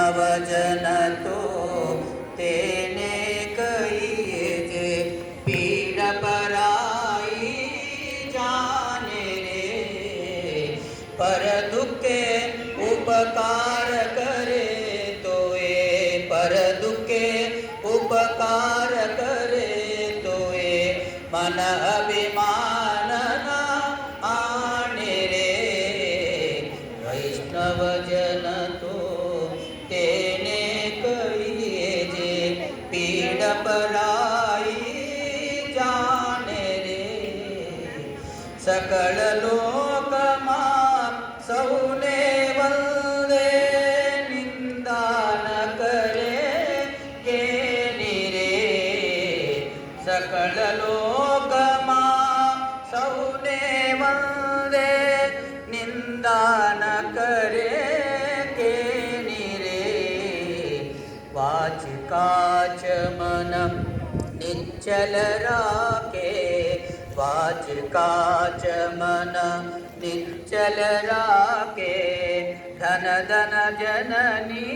वैष्णव जन तो तेने कहिए जे पीड़ पराई जाने रे। पर दुखे उपकार करे तो ए, पर दुखे उपकार करे तो ए मन अभिमान ना आने रे। वैष्णव जन तो तेने कहिए जे पीड़ पराई जाने रे। सकल लोक मां सौने वंदे निंदा न करे के निरे। सकल लोक मां सौने वंदे निंदा न करे के निरे। वाच काच मन निश्चल राखे, वाच काच मन निश्चल राखे। धन धन जननी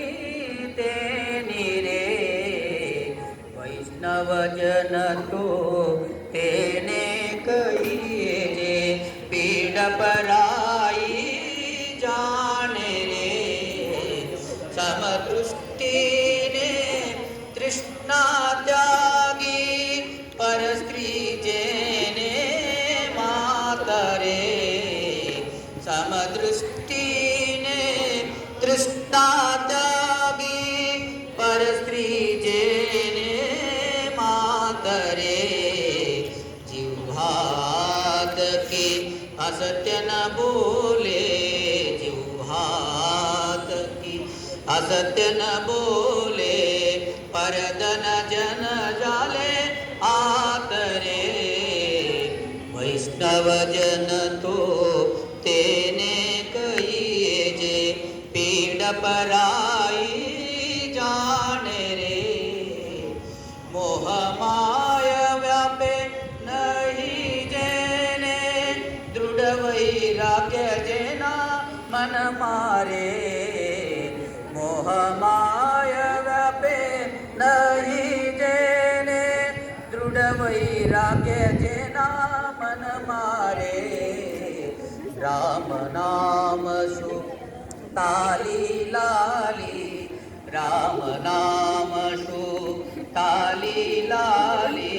तेनी रे। वैष्णव जन तो तेने कहिए जे पीड़ पराई जाने रे। समदृष्टि ने तृष्णा त्यागी पर स्त्री जेने मातरे। समदृष्टि ने तृष्णा त्यागी पर स्त्री जेने मातरे। जिह्वात की असत्य न बोले, जिह्वात की असत्य न बोले। परदन जन जाले आतरे। वैष्णव जन तो तेने कहिए जे पीड़ पराई जाने रे। मोह माय व्यापे नहीं जेने, दृढ़ वैराग्य जेना मन मारे। मोह माय व्यापे नहीं जेने, दृढ़ वैराग्य जेना मन मारे। राम नाम सु ताली लाली, राम नाम सु ताली लाली।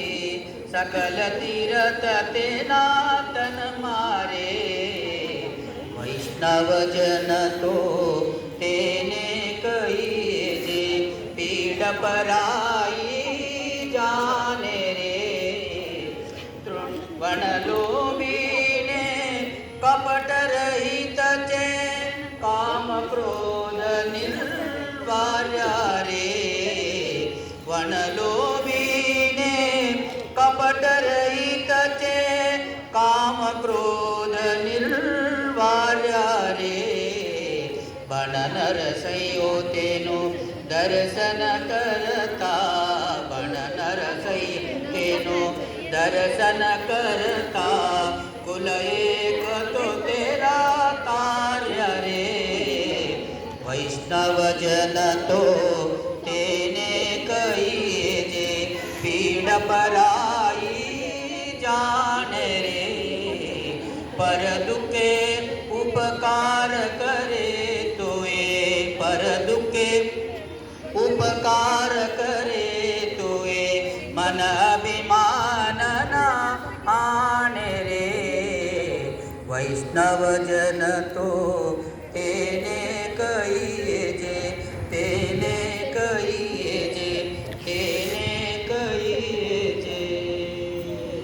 सकल तीरथ तेना तन मारे। वैष्णव जन तो तेने कहिए जे पीड़ पराई जाने रे। तृण लोभीने कपट रहित चे, काम क्रोध निर्वार्य रे। वन लोभीने कपट रहित चे, काम क्रोध निर्वार्य रे। बन नरसैयो तेनो दर्शन करता, बन नरसैयो तेनो दर्शन करता। कुल एक तो तेरा कार्य रे। वैष्णव जन तो तेने कहिए जे पीड़ पराई जाने रे। पर दुखे उपकार करे तो ए, पर दुखे उपकार करे तो ए मन अभिमान ना आने रे। वैष्णव जन तो